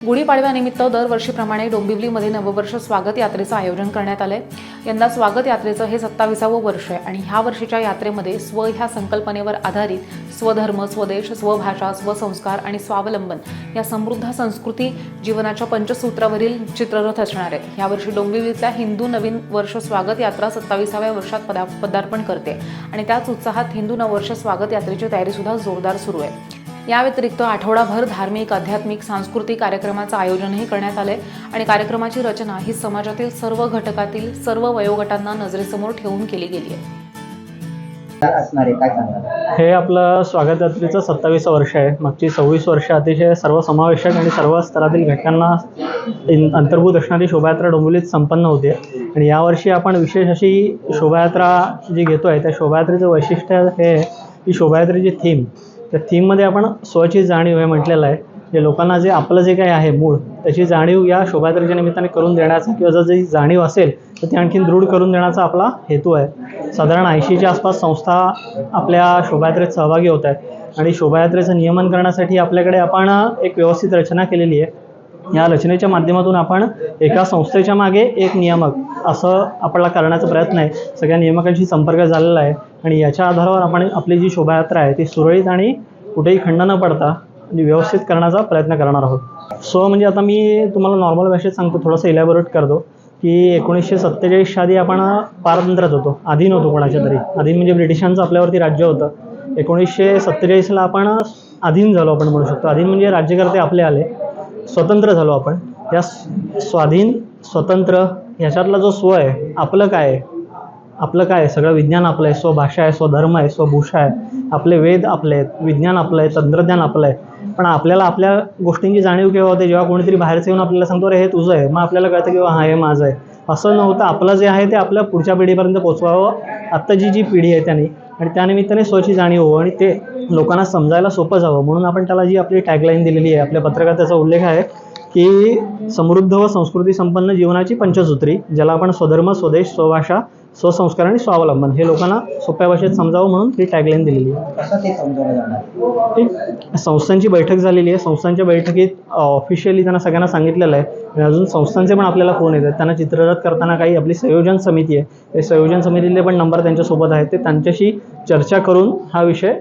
गुढीपाडव्यानिमित्त दरवर्षीप्रमाणे डोंबिवलीमध्ये नववर्ष स्वागत यात्रेचं आयोजन करण्यात आलंय। यंदा स्वागत यात्रेचं हे 27वं वर्ष आहे आणि ह्या वर्षीच्या यात्रेमध्ये स्व ह्या संकल्पनेवर आधारित स्वधर्म, स्वदेश, स्वभाषा, स्वसंस्कार आणि स्वावलंबन या समृद्ध संस्कृती जीवनाच्या पंचसूत्रावरील चित्ररथ असणार आहेत। यावर्षी डोंबिवलीतल्या हिंदू नवीन वर्ष स्वागत यात्रा 27व्या वर्षात पदार्पण करते आणि त्याच उत्साहात हिंदू नववर्ष स्वागत यात्रेची तयारी सुद्धा जोरदार सुरू आहे। या व्यतिरिक्त आठवडाभर धार्मिक, आध्यात्मिक, सांस्कृतिक कार्यक्रमाचं आयोजनही करण्यात आले आणि कार्यक्रमाची रचना ही समाजातील सर्व घटकातील सर्व वयोगटांना नजरेसमोर ठेवून केली गेली आहे। हे आपलं स्वागत यात्रेचं 27वं वर्ष आहे। मागची 26 वर्ष अतिशय सर्वसमावेशक आणि सर्व स्तरातील घटकांना अंतर्भूत असणारी शोभायात्रा डोंबिवलीत संपन्न होते आणि यावर्षी आपण विशेष अशी शोभायात्रा जी घेतोय त्या शोभायात्रेचं वैशिष्ट्य हे की शोभायात्रेची थीम, त्या थीममध्ये आपण स्वची जाणीव हे म्हटलेलं आहे। जे लोकांना जे आपलं जे काही आहे मूळ त्याची जाणीव या शोभायात्रेच्या निमित्ताने करून देण्याचा किंवा जर जी जाणीव असेल तर ती आणखीन दृढ करून देण्याचा आपला हेतू आहे। साधारण 80च्या आसपास संस्था आपल्या शोभायात्रेत सहभागी होत आहेत आणि शोभायात्रेचं नियमन करण्यासाठी आपल्याकडे आपण एक व्यवस्थित रचना केलेली आहे। या रचनेच्या माध्यमातून आपण एका संस्थेच्या मागे एक नियामक असं आपल्याला करण्याचा प्रयत्न आहे। सगळ्या नियामकांशी संपर्क झालेला आहे आणि याच्या आधारावर आपण आपली जी शोभायात्रा आहे ती सुरळीत आणि कुठेही खंड न पडता व्यवस्थित करण्याचा प्रयत्न करणार आहोत। सो म्हणजे आता मी तुम्हाला नॉर्मल भाषेत सांगतो, थोडंसं इलॅबोरेट करतो की 1947च्या आधी आपण पारतंत्र्यात होतो, अधीन होतो कोणाच्या तरी। अधीन म्हणजे ब्रिटिशांचं आपल्यावरती राज्य होतं। 1947ला आपण अधीन झालो आपण म्हणू शकतो। अधीन म्हणजे राज्यकर्ते आपले आले, स्वतंत्र झालो आपण। या स्वाधीन स्वतंत्र ह्याच्यातला जो स्व आहे, आपलं काय आहे, आपलं काय आहे, सगळं विज्ञान आपलं आहे, स्वभाषा आहे, स्वधर्म आहे, स्वभूषा आहे, आपले वेद आपले आहेत, विज्ञान आपलं आहे, तंत्रज्ञान आपलं आहे। पण आपल्याला आपल्या गोष्टींची जाणीव केव्हा होते, जेव्हा कोणीतरी बाहेरचं येऊन आपल्याला सांगतो अरे हे तुझं आहे, मग आपल्याला कळतं की हा हे माझं आहे। असं नव्हतं, आपलं जे आहे ते आपल्या पुढच्या पिढीपर्यंत पोचवावं आत्ताची जी पिढी आहे त्याने, आणि त्यानिमित्ताने स्वची जाणीव हो आणि ते लोकांना समजायला सोपं जावं म्हणून आपण त्याला जी आपली टॅगलाईन दिलेली आहे, आपल्या पत्रकात त्याचा उल्लेख आहे की समृद्ध व संस्कृती संपन्न जीवनाची पंचसूत्री, ज्याला आपण स्वधर्म, स्वदेश, स्वभाषा, स्वसंस्कार आणि स्वावलंबन हे लोकांना सोप्या भाषेत समजावं म्हणून ही टॅगलाईन दिलेली आहे। कसं ते समजावलं जाणार? संस्थांची बैठक झालेली आहे। संस्थांच्या बैठकीत ऑफिशियली त्यांना सगळ्यांना सांगितलेलं आहे आणि अजून संस्थांचे पण आपल्याला फोन येतात। त्यांना चित्ररथ करताना काही आपली संयोजन समिती आहे, ते संयोजन समितीतले पण नंबर त्यांच्यासोबत आहेत, ते त्यांच्याशी चर्चा करून हा विषय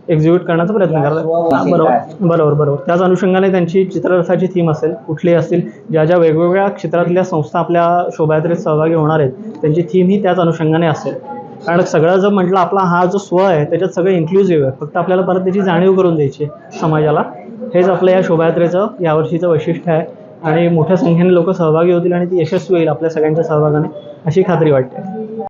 एक्झिक्यूट करण्याचा प्रयत्न करतात। बरोबर त्याच अनुषंगाने त्यांची चित्ररथाची थीम असेल, कुठली असतील, ज्या ज्या वेगवेगळ्या क्षेत्रातल्या संस्था आपल्या शोभायात्रेत सहभागी होणार आहेत त्यांची थीम ही त्याच अनुषंगाने असेल। कारण सगळं जर म्हटलं आपला हा जो स्व आहे त्याच्यात सगळं इन्क्लुझिव्ह आहे, फक्त आपल्याला परत त्याची जाणीव करून द्यायची आहे समाजाला। हेच आपलं या शोभायात्रेचं यावर्षीचं वैशिष्ट्य आहे आणि मोठ्या संख्येने लोक सहभागी होतील आणि ती यशस्वी होईल आपल्या सगळ्यांच्या सहभागाने अशी खात्री वाटते।